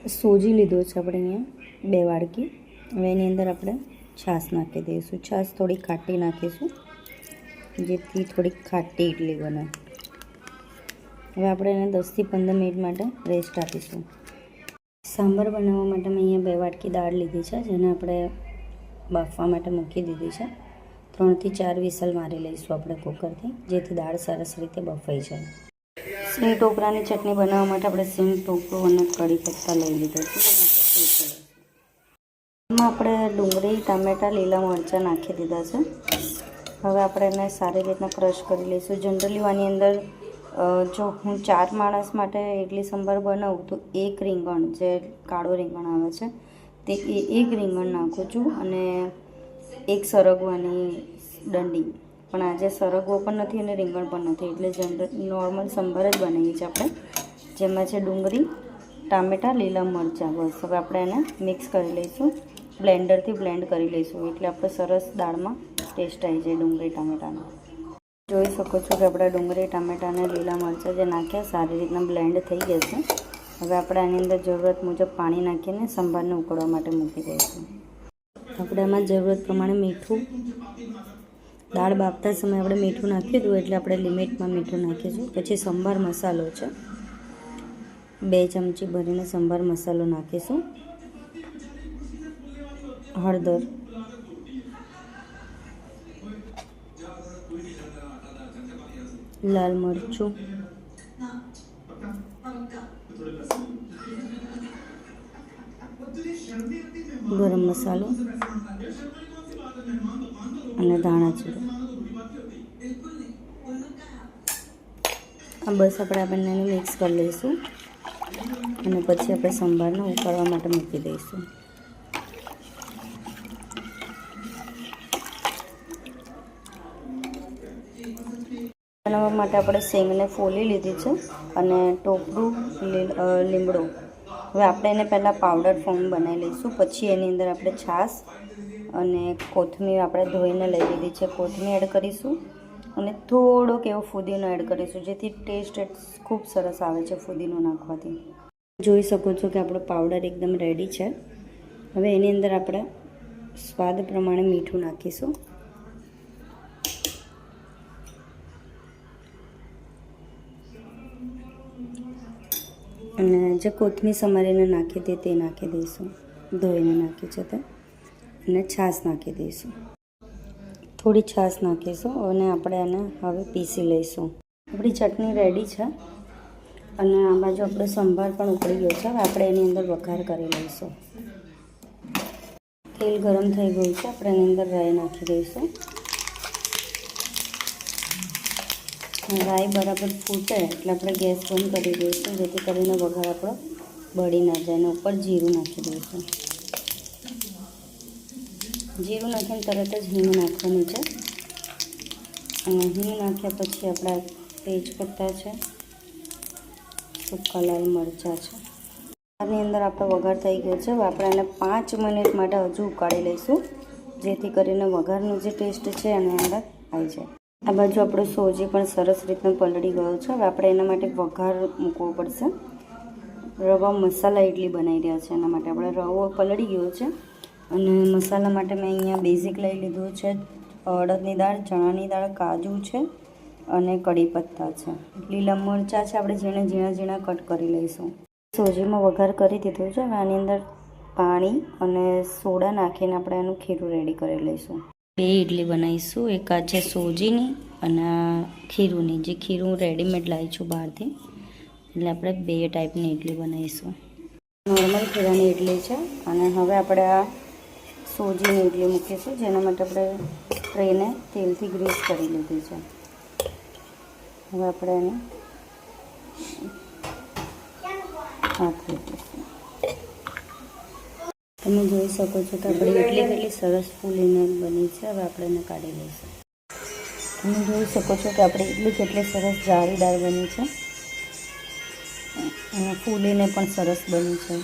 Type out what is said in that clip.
સોજી લીધો છે આપણે અહીંયા 2 વાડકી. હવે એની અંદર આપણે છાશ નાખી દઈશું. છાશ થોડી ખાટી નાખીશું જેથી થોડી ખાટી ઇડલી બને. હવે આપણે એને 10થી 15 મિનિટ માટે રેસ્ટ આપીશું. સાંભાર બનાવવા માટે મેં અહીંયા 2 વાડકી દાળ લીધી છે, જેને આપણે બાફવા માટે મૂકી દીધી છે. 3થી 4 વિસલ મારી લઈશું આપણે કુકરથી, જેથી દાળ સરસ રીતે બફાઈ જાય. સિંગ ટોપરાની ચટણી બનાવવા માટે આપણે સિંગ ટોપરું અને કઢી પત્તા લઈ લીધા છે. એમાં આપણે ડુંગળી, ટામેટાં, લીલા મરચાં નાખી દીધા છે. હવે આપણે એને સારી રીતના ક્રશ કરી લઈશું. જનરલી આની અંદર જો હું 4 માણસ માટે ઇડલી સંભાર બનાવું તો 1 રીંગણ, જે કાળો રીંગણ આવે છે તે 1 રીંગણ નાખું છું અને 1 સરગવાની ડંડી. પણ આજે સરગવો પણ નથી અને રીંગણ પણ નથી, એટલે નોર્મલ સંભાર જ બનાવીએ છીએ આપણે, જેમાં છે ડુંગળી, ટામેટાં, લીલા મરચાં. બસ હવે આપણે એને મિક્સ કરી લઈશું, બ્લેન્ડરથી બ્લેન્ડ કરી લઈશું, એટલે આપણે સરસ દાળમાં ટેસ્ટ આવી જાય ડુંગળી ટામેટાનો. જોઈ શકો છો કે આપણા ડુંગળી, ટામેટાં અને લીલા મરચાં જે નાખ્યા સારી રીતના બ્લેન્ડ થઈ ગયા છે. હવે આપણે આની અંદર જરૂરત મુજબ પાણી નાખીને સંભારને ઉકળવા માટે મૂકી દઈશું. આપણે આમાં જરૂરત પ્રમાણે મીઠું, દાળ બાફતા સમયે આપણે મીઠું નાખ્યું હતું એટલે આપણે લિમિટમાં મીઠું નાખીશું. પછી સંભાર મસાલો છે, 2 ચમચી ભરીને સંભાર મસાલો નાખીશું. હળદર, લાલ મરચું, ગરમ મસાલો અને ધાણા જીરું. આ બસ આપણે બંનેને મિક્સ કરી લઈશું અને પછી આપણે સંભારને ઉકાળવા માટે મૂકી દઈશું. બનાવવા માટે આપણે શેંગને ફોલી લીધી છે અને ટોપરું, લીમડો. હવે આપણે એને પહેલાં પાવડર ફોર્મ બનાવી લઈશું. પછી એની અંદર આપણે છાશ અને કોથમીર આપણે ધોઈને લઈ લીધી છે, કોથમીર એડ કરીશું અને થોડોક એવો ફુદીનો એડ કરીશું, જેથી ટેસ્ટ ખૂબ સરસ આવે છે ફુદીનો નાખવાથી. જોઈ શકો છો કે આપણો પાવડર એકદમ રેડી છે. હવે એની અંદર આપણે સ્વાદ પ્રમાણે મીઠું નાખીશું અને જે કોથમીર સમારીને નાખી હતી તે નાખી દઈશું, ધોઈને નાખી છે તે, અને છાશ નાખી દઈશું. થોડી છાશ નાખીશું અને આપણે એને હવે પીસી લઈશું. આપણી ચટણી રેડી છે અને આ બાજુ આપણો સંભાર પણ ઉકળી ગયો છે. હવે આપણે એની અંદર વઘાર કરી લઈશું. તેલ ગરમ થઈ ગયું છે, આપણે એની અંદર રાઈ નાખી દઈશું. રાઈ બરાબર ફૂટે એટલે આપણે ગેસ બંધ કરી દઈશું, જેથી કરીને વઘાર આપણો બળી ના જાય. અને ઉપર જીરું નાખી દઈશું. જીરું નાખીને તરત જ હિંગ નાખવાની છે અને હિંગ નાખ્યા પછી આપણા તેજપત્તા છે, સૂકા લાલ મરચાં છે. આની અંદર આપણો વઘાર થઈ ગયો છે. હવે આપણે એને 5 મિનિટ માટે હજુ ઉકાળી લઈશું, જેથી કરીને વઘારનો જે ટેસ્ટ છે એની અંદર આવી જાય. આ બાજુ આપણો સોજી પણ સરસ રીતનો પલળી ગયો છે. હવે આપણે એના માટે વઘાર મૂકવો પડશે. રવા મસાલા ઇડલી બનાવી રહ્યા છે, એના માટે આપણે રવો પલળી ગયો છે અને મસાલા માટે મેં અહીંયા બેઝિક લઈ લીધું છે, અડદની દાળ, ચણાની દાળ, કાજુ છે અને કઢી પત્તા છે. લીલા મરચાં છે, આપણે ઝીણા કટ કરી લઈશું. સોજીમાં વઘાર કરી દીધું છે. હવે આની અંદર પાણી અને સોડા નાખીને આપણે એનું ખીરું રેડી કરી લઈશું. 2 ઇડલી બનાવીશું, એક આ છે સોજીની અને ખીરુંની. જે ખીરું રેડીમેડ લાવી છું બહારથી, એટલે આપણે 2 ટાઈપની ઇડલી બનાવીશું. નોર્મલ ખીરાની ઇડલી છે અને હવે આપણે આ સોજીની ઇડલી મૂકીશું, જેના માટે આપણે ટ્રેને તેલથી ગ્રીસ કરી લીધી છે. હવે આપણે એને નાખી દઈશું. તમે જોઈ શકો છો કે આપણી ઇડલી કેટલી સરસ ફૂલીને બની છે. હવે આપણે એને કાઢી લઈશું. તમે જોઈ શકો છો કે આપણી ઇડલી કેટલી સરસ જાળીદાર બની છે અને ફૂલીને પણ સરસ બની છે.